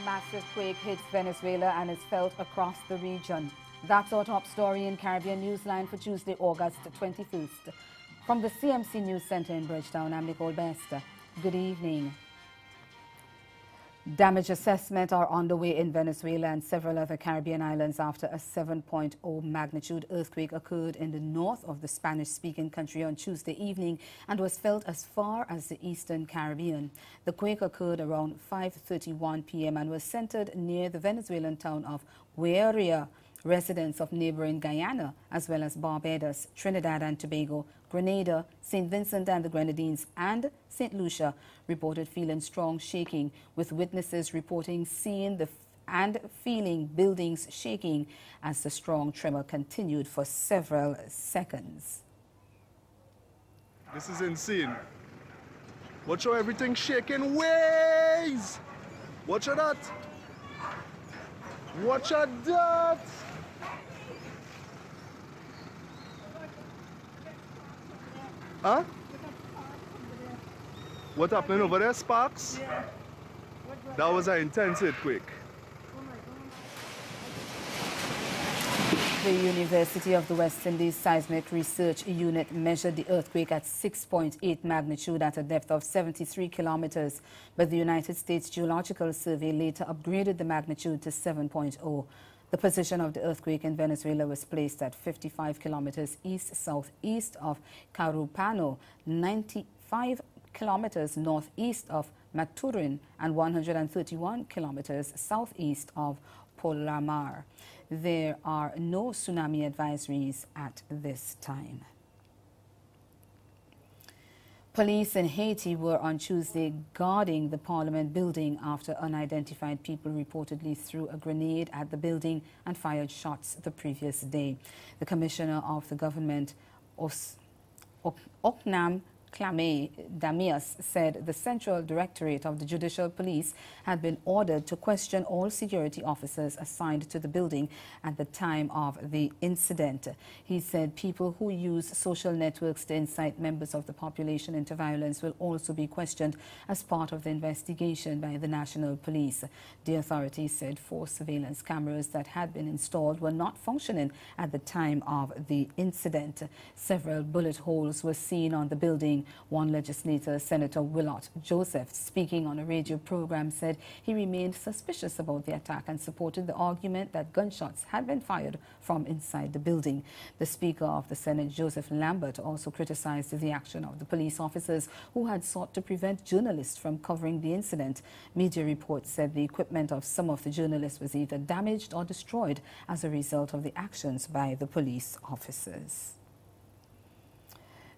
massive quake hits Venezuela and is felt across the region. That's our top story in Caribbean Newsline for Tuesday, August 21st. From the CMC News Center in Bridgetown, I'm Nicole Best. Good evening. Damage assessments are underway in Venezuela and several other Caribbean islands after a 7.0 magnitude earthquake occurred in the north of the Spanish-speaking country on Tuesday evening and was felt as far as the eastern Caribbean. The quake occurred around 5:31 p.m. and was centered near the Venezuelan town of Guairia. Residents of neighboring Guyana, as well as Barbados, Trinidad and Tobago, Grenada, St. Vincent and the Grenadines, and St. Lucia reported feeling strong shaking, with witnesses reporting seeing and feeling buildings shaking as the strong tremor continued for several seconds. This is insane. Watch how everything shaking ways. Watch out that. Watch out that. Huh? What happened over there, Sparks? Yeah. That was an intense earthquake. The University of the West Indies Seismic Research Unit measured the earthquake at 6.8 magnitude at a depth of 73 kilometers, but the United States Geological Survey later upgraded the magnitude to 7.0. The position of the earthquake in Venezuela was placed at 55 kilometers east-southeast of Carúpano, 95 kilometers northeast of Maturin, and 131 kilometers southeast of Polamar. There are no tsunami advisories at this time. Police in Haiti were on Tuesday guarding the Parliament building after unidentified people reportedly threw a grenade at the building and fired shots the previous day. The commissioner of the government, Oknam Clame Damias, said the Central Directorate of the Judicial Police had been ordered to question all security officers assigned to the building at the time of the incident. He said people who use social networks to incite members of the population into violence will also be questioned as part of the investigation by the National Police. The authorities said 4 surveillance cameras that had been installed were not functioning at the time of the incident. Several bullet holes were seen on the building. One legislator, Senator Willott Joseph, speaking on a radio program, said he remained suspicious about the attack and supported the argument that gunshots had been fired from inside the building. The Speaker of the Senate, Joseph Lambert, also criticized the action of the police officers who had sought to prevent journalists from covering the incident. Media reports said the equipment of some of the journalists was either damaged or destroyed as a result of the actions by the police officers.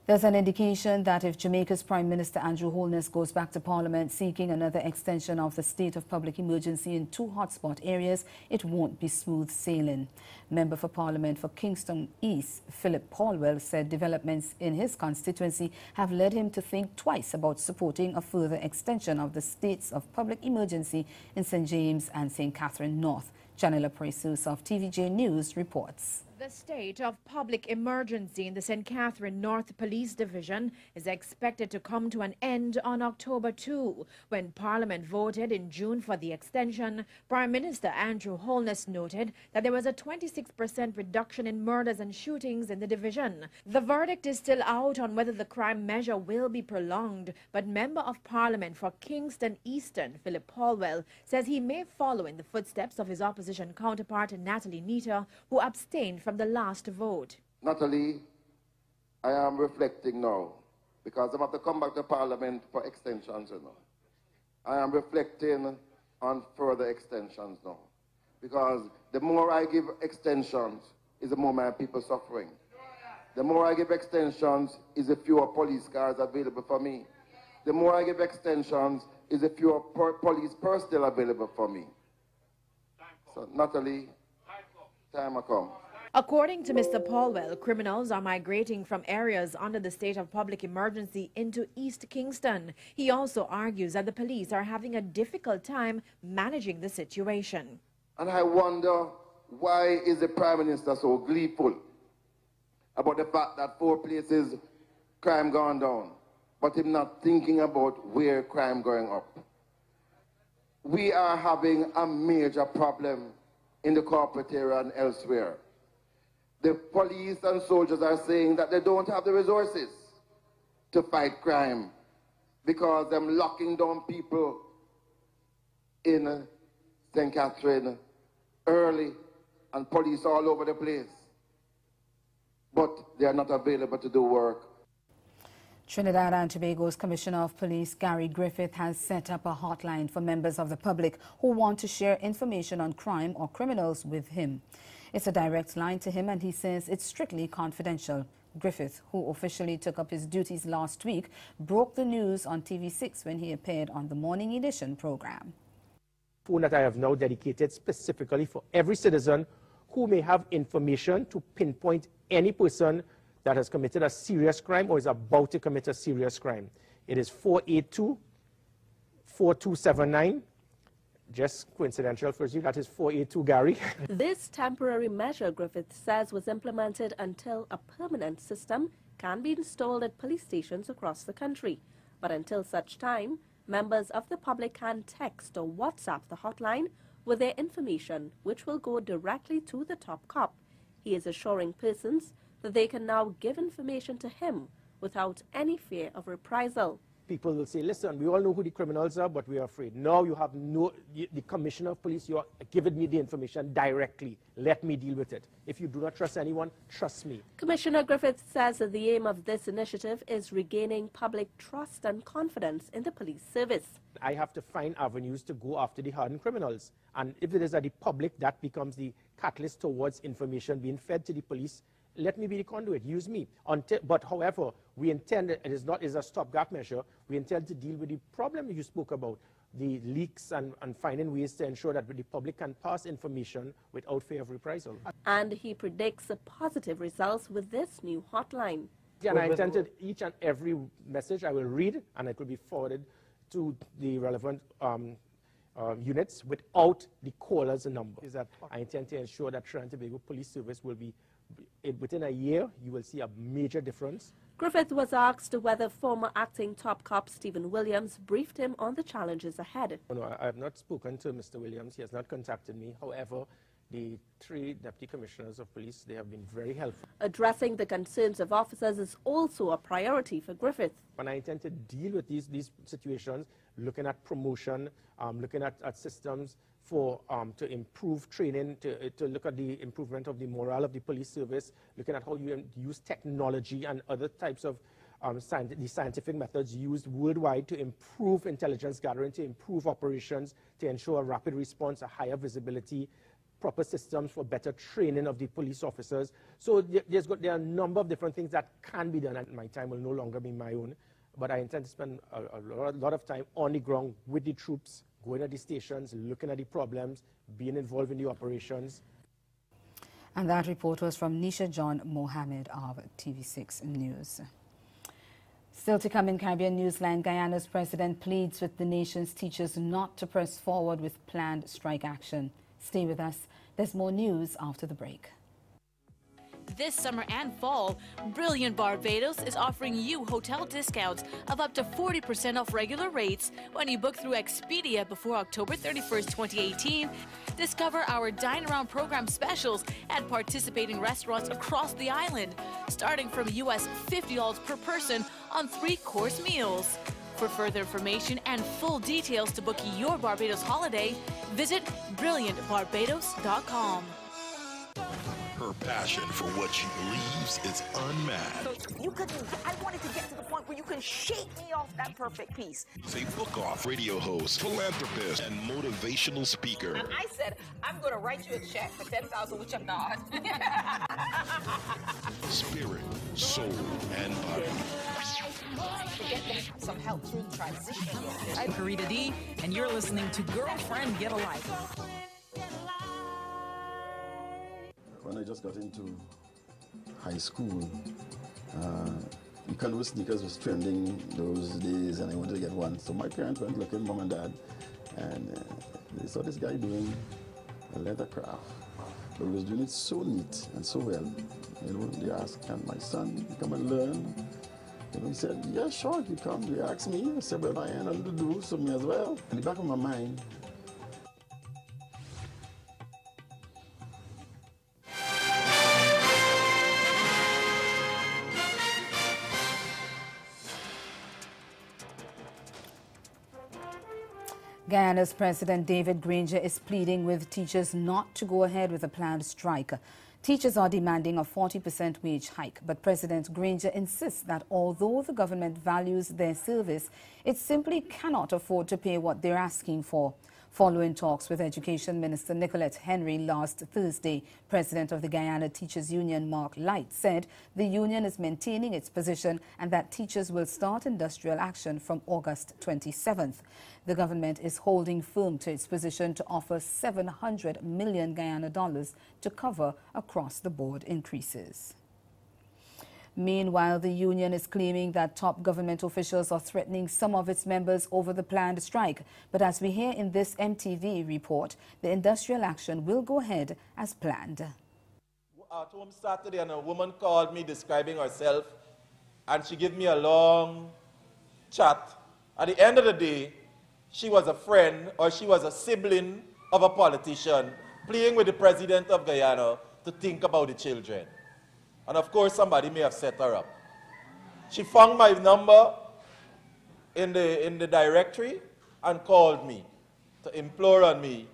There's an indication that if Jamaica's Prime Minister Andrew Holness goes back to Parliament seeking another extension of the state of public emergency in 2 hotspot areas, it won't be smooth sailing. Member for Parliament for Kingston East, Philip Paulwell, said developments in his constituency have led him to think twice about supporting a further extension of the states of public emergency in St. James and St. Catherine North. Janela Presus of TVJ News reports. The state of public emergency in the St. Catherine North Police Division is expected to come to an end on October 2. When Parliament voted in June for the extension, Prime Minister Andrew Holness noted that there was a 26% reduction in murders and shootings in the division. The verdict is still out on whether the crime measure will be prolonged, but Member of Parliament for Kingston Eastern, Philip Paulwell, says he may follow in the footsteps of his opposition counterpart, Natalie Nita, who abstained from the last vote. Natalie, I am reflecting now because I have to come back to Parliament for extensions, you know. I am reflecting on further extensions now because the more I give extensions is the more my people suffering. The more I give extensions is the fewer police cars available for me. The more I give extensions is the fewer police personnel available for me. So Natalie, time will come. According to Mr. Paulwell, criminals are migrating from areas under the state of public emergency into East Kingston. He also argues that the police are having a difficult time managing the situation. And I wonder, why is the Prime Minister so gleeful about the fact that 4 places crime gone down, but him not thinking about where crime going up? we are having a major problem in the corporate area and elsewhere. The police and soldiers are saying that they don't have the resources to fight crime because they're locking down people in St. Catherine early and police all over the place. But they are not available to do work. Trinidad and Tobago's Commissioner of Police, Gary Griffith, has set up a hotline for members of the public who want to share information on crime or criminals with him. It's a direct line to him, and he says it's strictly confidential. Griffith, who officially took up his duties last week, broke the news on TV6 when he appeared on the Morning Edition program. Phone that I have now dedicated specifically for every citizen who may have information to pinpoint any person that has committed a serious crime or is about to commit a serious crime. It is 482-4279. Just coincidental for you, that is 482 Gary. This temporary measure, Griffith says, was implemented until a permanent system can be installed at police stations across the country. But until such time, members of the public can text or WhatsApp the hotline with their information, which will go directly to the top cop. He is assuring persons that they can now give information to him without any fear of reprisal. People will say, listen, we all know who the criminals are, but we are afraid. Now you have the Commissioner of Police, you are giving me the information directly. Let me deal with it. If you do not trust anyone, trust me. Commissioner Griffith says that the aim of this initiative is regaining public trust and confidence in the police service. I have to find avenues to go after the hardened criminals. And if it is at the public, that becomes the catalyst towards information being fed to the police. Let me be the conduit, use me. But however, we intend, it is a stopgap measure, we intend to deal with the problem you spoke about, the leaks and finding ways to ensure that the public can pass information without fear of reprisal. And he predicts positive results with this new hotline. And I intended each and every message I will read, and it will be forwarded to the relevant units without the caller's number. Is that I intend to ensure that Trinidad and Tobago Police Service will be, within a year, you will see a major difference. Griffith was asked whether former acting top cop Stephen Williams briefed him on the challenges ahead. No, I have not spoken to Mr. Williams. He has not contacted me. However, the 3 Deputy Commissioners of Police, they have been very helpful. Addressing the concerns of officers is also a priority for Griffith. And I intend to deal with these situations, looking at promotion, looking at systems for to improve training, to look at the improvement of the morale of the police service, looking at how you use technology and other types of the scientific methods used worldwide to improve intelligence gathering, to improve operations, to ensure a rapid response, a higher visibility, proper systems for better training of the police officers. So there are a number of different things that can be done, and my time will no longer be my own. But I intend to spend a lot of time on the ground with the troops, going at the stations, looking at the problems, being involved in the operations. And that report was from Nisha John Mohammed of TV6 News. Still to come in Caribbean Newsline, Guyana's president pleads with the nation's teachers not to press forward with planned strike action. Stay with us. There's more news after the break. This summer and fall, Brilliant Barbados is offering you hotel discounts of up to 40% off regular rates when you book through Expedia before October 31st, 2018. Discover our Dine Around program specials at participating restaurants across the island, starting from US $50 per person on 3-course meals. For further information and full details to book your Barbados holiday, visit brilliantbarbados.com. Her passion for what she believes is unmatched. I wanted to get to the point where you can shake me off that perfect piece. She's a book-off radio host, philanthropist, and motivational speaker. And I said, I'm going to write you a check for $10,000, which I'm not. Spirit, soul, and body. To get some help through the transition. I'm Karita D, and you're listening to Girlfriend Get a Life. When I just got into high school, Canoe sneakers was trending those days, and I wanted to get one. So my parents went looking, mom and dad, and they saw this guy doing a leather craft. But he was doing it so neat and so well. You know, they asked, can my son come and learn? You know, he said, yeah, sure, you come. They asked me. I said, well, I ain't nothing to do, so me as well. In the back of my mind, Guyana's President David Granger is pleading with teachers not to go ahead with a planned strike. Teachers are demanding a 40% wage hike, but President Granger insists that although the government values their service, it simply cannot afford to pay what they're asking for. Following talks with Education Minister Nicolette Henry last Thursday, President of the Guyana Teachers Union, Mark Light, said the union is maintaining its position and that teachers will start industrial action from August 27th. The government is holding firm to its position to offer 700 million Guyana dollars to cover across-the-board increases. Meanwhile, the union is claiming that top government officials are threatening some of its members over the planned strike. But as we hear in this MTV report, the industrial action will go ahead as planned. At home Saturday, and a woman called me describing herself, and she gave me a long chat. At the end of the day, she was a friend or she was a sibling of a politician playing with the president of Guyana to think about the children. And of course, somebody may have set her up. She found my number in the directory and called me to implore on me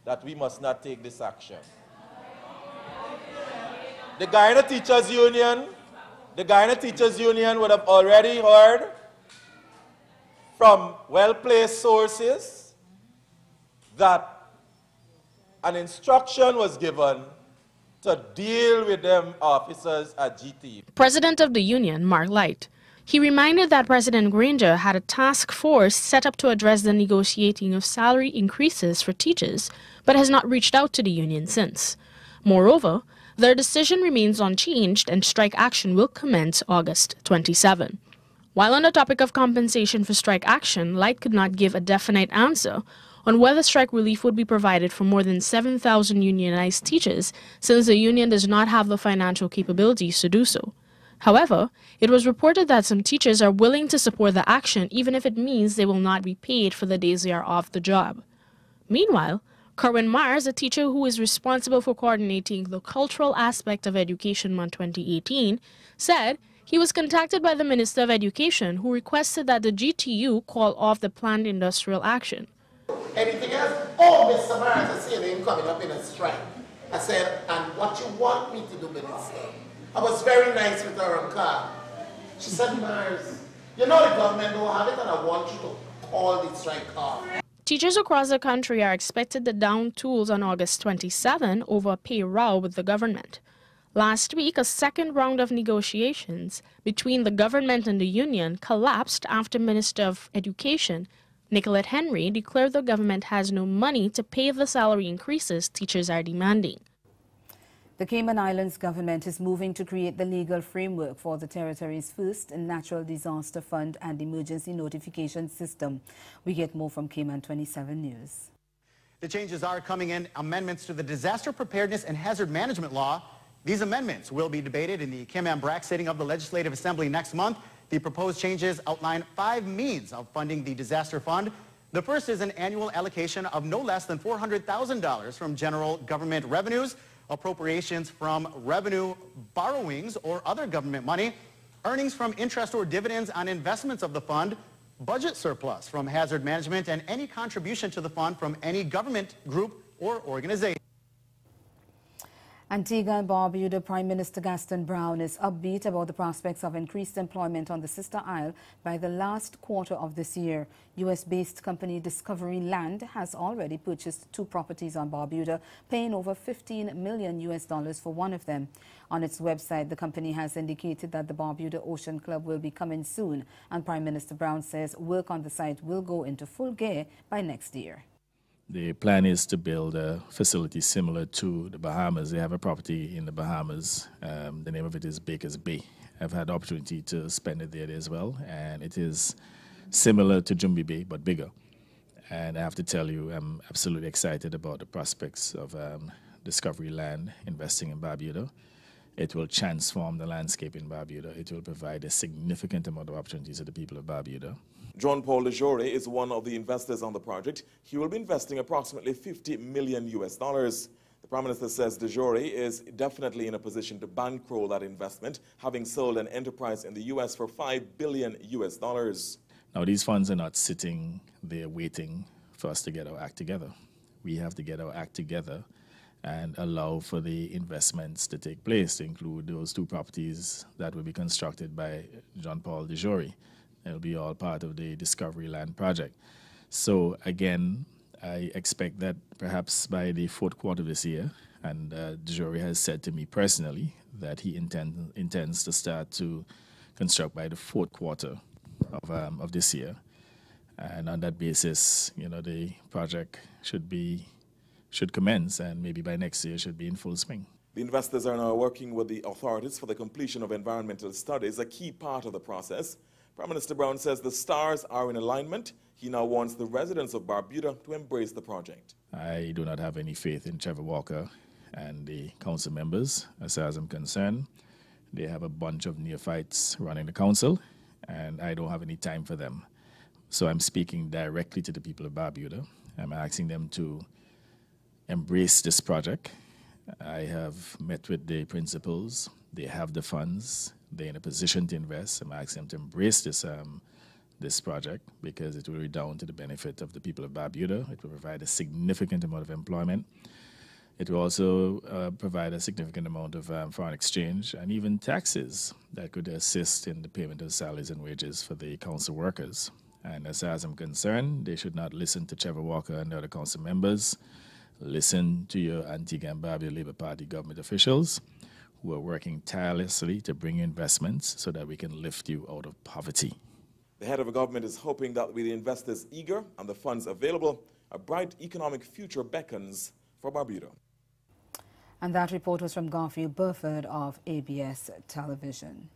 that we must not take this action. The Guyana Teachers Union would have already heard from well-placed sources that an instruction was given to deal with them officers at GT. President of the union, Mark Light. He reminded that President Granger had a task force set up to address the negotiating of salary increases for teachers, but has not reached out to the union since. Moreover, their decision remains unchanged and strike action will commence August 27. While on the topic of compensation for strike action, Light could not give a definite answer on whether strike relief would be provided for more than 7,000 unionized teachers, since the union does not have the financial capabilities to do so. However, it was reported that some teachers are willing to support the action even if it means they will not be paid for the days they are off the job. Meanwhile, Kerwin Mars, a teacher who is responsible for coordinating the cultural aspect of Education Month 2018, said he was contacted by the Minister of Education, who requested that the GTU call off the planned industrial action. Anything else? Oh, Mr. Mars, I see him coming up in a strike. I said, and what you want me to do, Minister? I was very nice with her on car. She said, Mars, you know the government don't have it and I want you to call the strike off. Teachers across the country are expected to down tools on August 27 over a pay row with the government. Last week, a second round of negotiations between the government and the union collapsed after Minister of Education Nicolette Henry declared the government has no money to pay the salary increases teachers are demanding. The Cayman Islands government is moving to create the legal framework for the territory's first natural disaster fund and emergency notification system. We get more from Cayman 27 News. The changes are coming in amendments to the Disaster Preparedness and Hazard Management Law. These amendments will be debated in the Cayman BRAC sitting of the Legislative Assembly next month. The proposed changes outline 5 means of funding the disaster fund. The first is an annual allocation of no less than $400,000 from general government revenues, appropriations from revenue borrowings or other government money, earnings from interest or dividends on investments of the fund, budget surplus from hazard management, and any contribution to the fund from any government group or organization. Antigua and Barbuda Prime Minister Gaston Brown is upbeat about the prospects of increased employment on the sister isle by the last quarter of this year. U.S.-based company Discovery Land has already purchased 2 properties on Barbuda, paying over $15 million for one of them. On its website, the company has indicated that the Barbuda Ocean Club will be coming soon, and Prime Minister Brown says work on the site will go into full gear by next year. The plan is to build a facility similar to the Bahamas. They have a property in the Bahamas. The name of it is Baker's Bay. I've had the opportunity to spend it there as well, and it is similar to Jumbi Bay, but bigger. And I have to tell you, I'm absolutely excited about the prospects of Discovery Land investing in Barbuda. It will transform the landscape in Barbuda. It will provide a significant amount of opportunities to the people of Barbuda. John Paul DeJore is one of the investors on the project. He will be investing approximately $50 million. The Prime Minister says DeJore is definitely in a position to bankroll that investment, having sold an enterprise in the U.S. for $5 billion. Now, these funds are not sitting there waiting for us to get our act together. We have to get our act together and allow for the investments to take place, to include those 2 properties that will be constructed by John Paul DeJory. It'll be all part of the Discovery Land project. So again, I expect that perhaps by the 4th quarter of this year, and DeJory has said to me personally that he intends to start to construct by the 4th quarter of this year. And on that basis, the project should commence, and maybe by next year should be in full swing. The investors are now working with the authorities for the completion of environmental studies, a key part of the process. Prime Minister Brown says the stars are in alignment. He now wants the residents of Barbuda to embrace the project. I do not have any faith in Trevor Walker and the council members, as far as I'm concerned. They have a bunch of neophytes running the council, and I don't have any time for them. So I'm speaking directly to the people of Barbuda. I'm asking them to embrace this project. I have met with the principals. They have the funds. They're in a position to invest. I'm asking them to embrace this project because it will redound to the benefit of the people of Barbuda. It will provide a significant amount of employment. It will also provide a significant amount of foreign exchange and even taxes that could assist in the payment of salaries and wages for the council workers. And as far as I'm concerned, they should not listen to Trevor Walker and the other council members. Listen to your Antigua and Barbuda Labour Party government officials who are working tirelessly to bring investments so that we can lift you out of poverty. The head of the government is hoping that with the investors eager and the funds available, a bright economic future beckons for Barbuda. And that report was from Garfield Burford of ABS Television.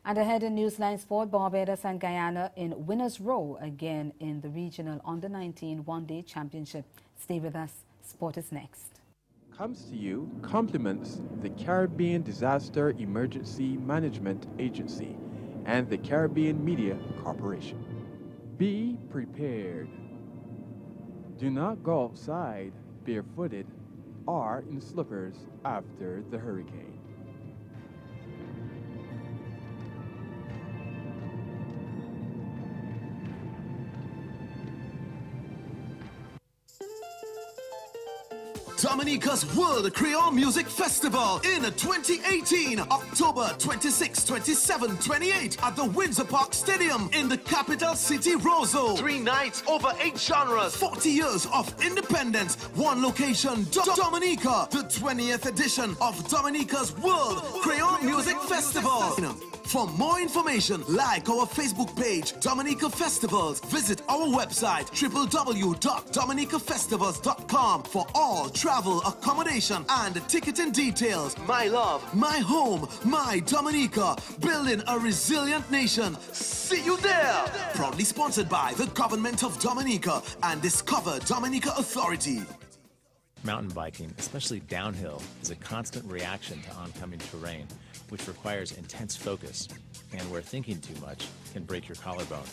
And ahead in Newsline Sport, Barbados and Guyana in winner's row again in the regional Under-19 one-day championship. Stay with us. Sport is next. Comes to you compliments the Caribbean Disaster Emergency Management Agency and the Caribbean Media Corporation. Be prepared. Do not go outside barefooted or in slippers after the hurricane. Dominica's World Creole Music Festival in 2018, October 26, 27, 28 at the Windsor Park Stadium in the capital city, Roseau. 3 nights, over 8 genres, 40 years of independence, 1 location, Dominica, the 20th edition of Dominica's World Creole Music Festival. For more information, like our Facebook page, Dominica Festivals. Visit our website, www.dominicafestivals.com for all travel, accommodation, and ticketing details. My love, my home, my Dominica, building a resilient nation. See you there! Proudly sponsored by the Government of Dominica and Discover Dominica Authority. Mountain biking, especially downhill, is a constant reaction to oncoming terrain, which requires intense focus, and where thinking too much can break your collarbone.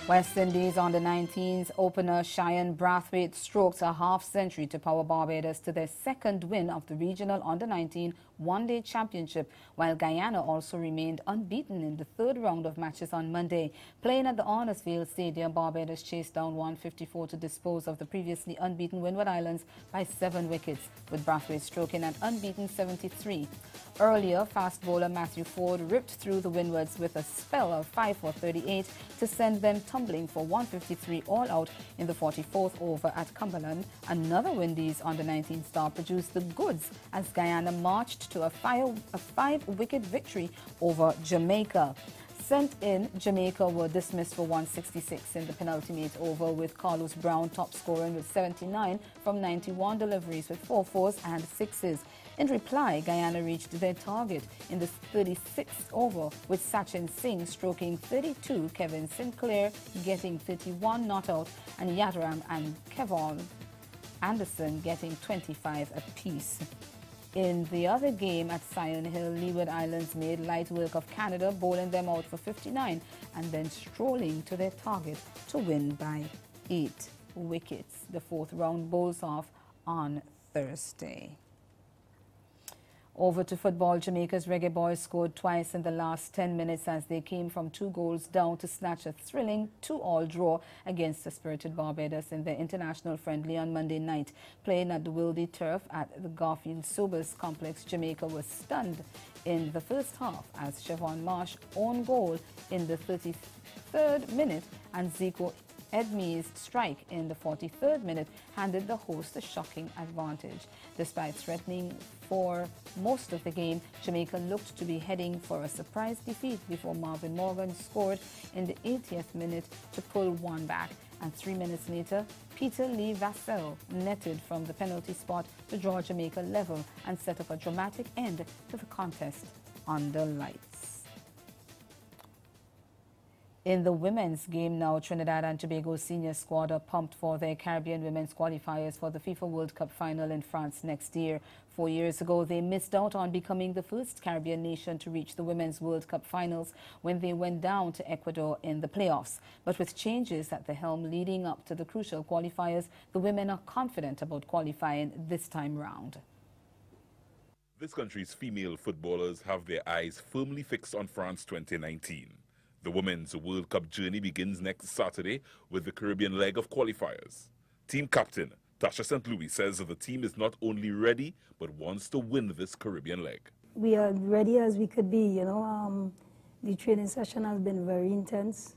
West Indies Under-19's opener Cheyenne Brathwaite strokes a half-century to power Barbados to their 2nd win of the regional Under-19 one-day championship, while Guyana also remained unbeaten in the 3rd round of matches on Monday. Playing at the Honorsfield Stadium, Barbados chased down 154 to dispose of the previously unbeaten Windward Islands by 7 wickets, with Brathwaite stroking an unbeaten 73. Earlier, fast bowler Matthew Ford ripped through the Windwards with a spell of 5 for 38 to send them tumbling for 153 all out in the 44th over at Cumberland. Another Windies Under-19 star produced the goods as Guyana marched to a 5-wicket victory over Jamaica. Sent in, Jamaica were dismissed for 166 in the penultimate over, with Carlos Brown top scoring with 79 from 91 deliveries with 4 fours and 6s. In reply, Guyana reached their target in the 36th over, with Sachin Singh stroking 32, Kevin Sinclair getting 31 not out, and Yadaram and Kevon Anderson getting 25 apiece. In the other game at Sion Hill, Leeward Islands made light work of Canada, bowling them out for 59 and then strolling to their target to win by 8 wickets. The fourth round bowls off on Thursday. Over to football, Jamaica's Reggae Boys scored twice in the last 10 minutes as they came from 2 goals down to snatch a thrilling 2-all draw against the spirited Barbados in their international friendly on Monday night. Playing at the Wildy Turf at the Garfield Sobers Complex, Jamaica was stunned in the first half as Siobhan Marsh own goal in the 33rd minute and Zico Edme's strike in the 43rd minute handed the host a shocking advantage. Despite threatening for most of the game, Jamaica looked to be heading for a surprise defeat before Marvin Morgan scored in the 80th minute to pull one back. And 3 minutes later, Peter Lee Vassell netted from the penalty spot to draw Jamaica level and set up a dramatic end to the contest under lights. In the women's game now, Trinidad and Tobago's senior squad are pumped for their Caribbean women's qualifiers for the FIFA World Cup final in France next year. 4 years ago, they missed out on becoming the first Caribbean nation to reach the Women's World Cup finals when they went down to Ecuador in the playoffs. But with changes at the helm leading up to the crucial qualifiers, the women are confident about qualifying this time round. This country's female footballers have their eyes firmly fixed on France 2019. The Women's World Cup journey begins next Saturday with the Caribbean leg of qualifiers. Team captain Tasha St. Louis says the team is not only ready, but wants to win this Caribbean leg. We are ready as we could be, the training session has been very intense.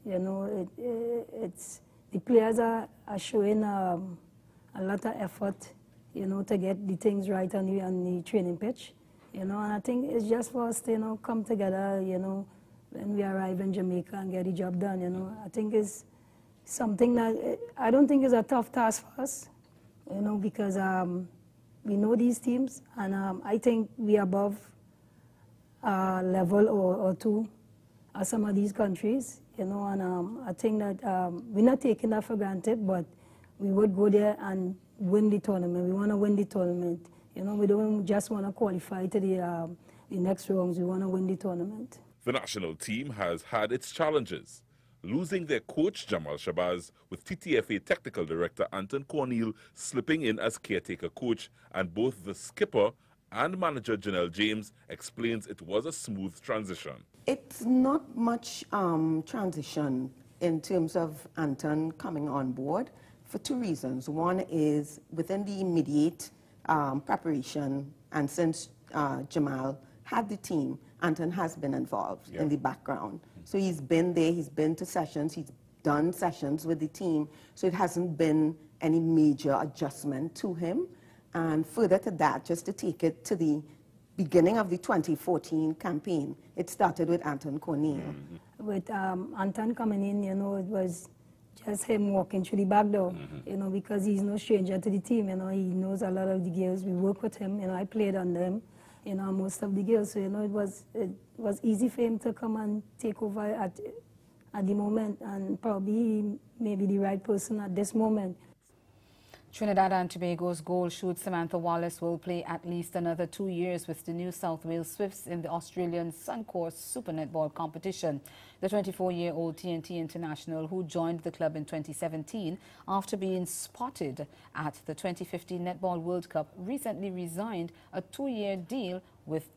It's the players are showing a lot of effort, to get the things right on the training pitch, and I think it's just for us to, come together, when we arrive in Jamaica and get the job done, I think it's something that I don't think is a tough task for us, because we know these teams, and I think we are above level or two of some of these countries, and I think that we're not taking that for granted, but we would go there and win the tournament. We want to win the tournament. We don't just want to qualify to the next rounds. We want to win the tournament. The national team has had its challenges, losing their coach Jamal Shabazz, with TTFA technical director Anton Cornell slipping in as caretaker coach, and both the skipper and manager Janelle James explains it was a smooth transition. It's not much transition in terms of Anton coming on board for 2 reasons. One is within the immediate preparation, and since Jamal had the team, Anton has been involved in the background. So he's been there, he's been to sessions, he's done sessions with the team, so it hasn't been any major adjustment to him. And further to that, just to take it to the beginning of the 2014 campaign, it started with Anton Cornell. With Anton coming in, it was just him walking through the back door, because he's no stranger to the team, he knows a lot of the girls. We work with him, I played under him. Most of the girls, so it was easy for him to come and take over at the moment, and probably maybe the right person at this moment. Trinidad and Tobago's goal shoot Samantha Wallace will play at least another 2 years with the New South Wales Swifts in the Australian Suncorp Super Netball competition. The 24-year-old TNT international, who joined the club in 2017 after being spotted at the 2015 Netball World Cup, recently re-signed a 2-year deal with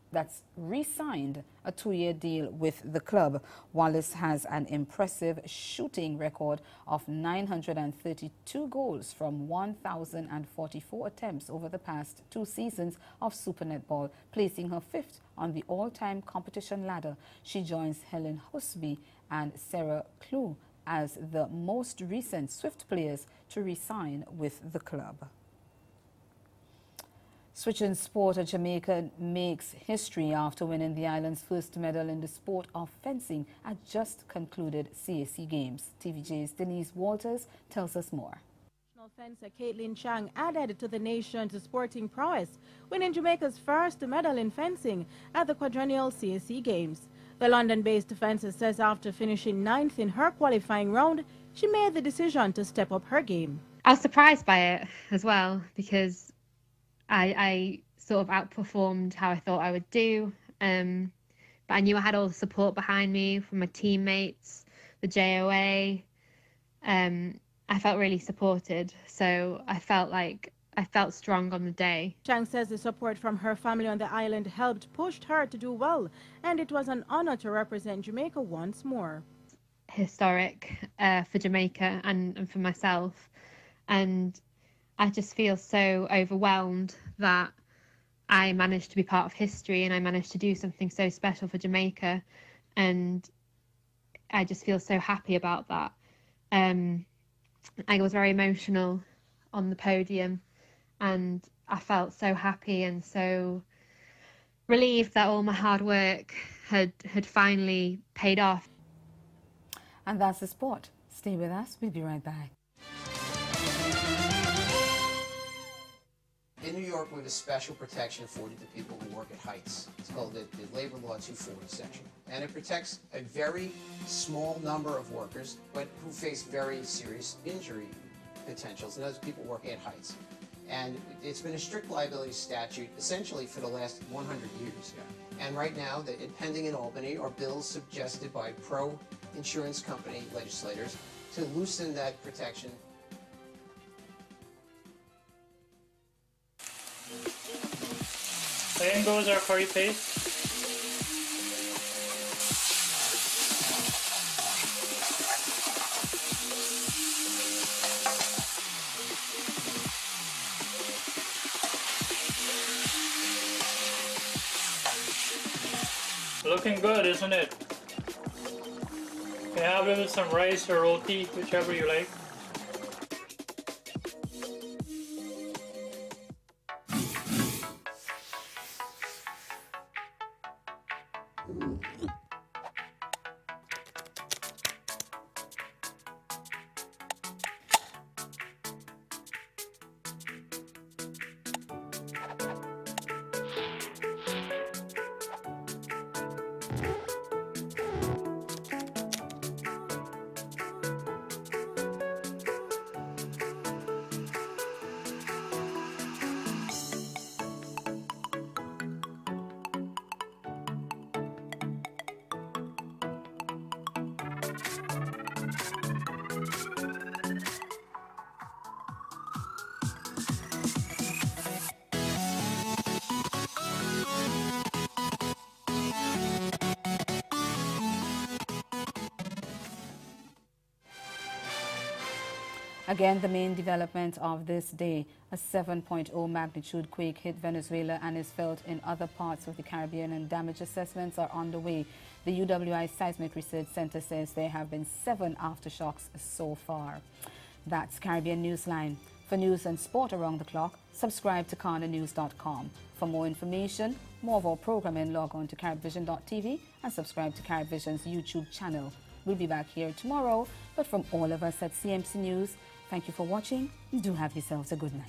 the club. Wallace has an impressive shooting record of 932 goals from 1,044 attempts over the past 2 seasons of Super Netball, placing her 5th on the all-time competition ladder. She joins Helen Husby and Sarah Clue as the most recent Swift players to re-sign with the club. Switching sport, Jamaica makes history after winning the island's first medal in the sport of fencing at just concluded CAC Games. TVJ's Denise Walters tells us more. fencer Caitlin Chang added to the nation's sporting prowess, winning Jamaica's first medal in fencing at the quadrennial CSC Games. The London-based fencer says after finishing 9th in her qualifying round, she made the decision to step up her game. I was surprised by it as well because I sort of outperformed how I thought I would do. But I knew I had all the support behind me from my teammates, the JOA. I felt really supported, so I felt strong on the day. Chang says the support from her family on the island helped push her to do well, and it was an honor to represent Jamaica once more. Historic for Jamaica and for myself, and I just feel so overwhelmed that I managed to be part of history and I managed to do something so special for Jamaica, and I just feel so happy about that. I was very emotional on the podium and I felt so happy and so relieved that all my hard work had finally paid off. And that's the sport. Stay with us. We'll be right back. In New York, we have a special protection afforded to people who work at heights. It's called the Labor Law 240 section. And it protects a very small number of workers, but who face very serious injury potentials, and those people working at heights. And it's been a strict liability statute essentially for the last 100 years. And right now, pending in Albany are bills suggested by pro-insurance company legislators to loosen that protection. There goes our curry paste. Looking good, isn't it? You have it with some rice or roti, whichever you like. Again, the main development of this day, a 7.0 magnitude quake hit Venezuela and is felt in other parts of the Caribbean, and damage assessments are underway. The UWI Seismic Research Center says there have been 7 aftershocks so far. That's Caribbean Newsline. For news and sport around the clock, subscribe to CarnaNews.com. For more information, more of our programming, log on to CaribVision.tv and subscribe to CaribVision's YouTube channel. We'll be back here tomorrow, but from all of us at CMC News, thank you for watching and do have yourselves a good night.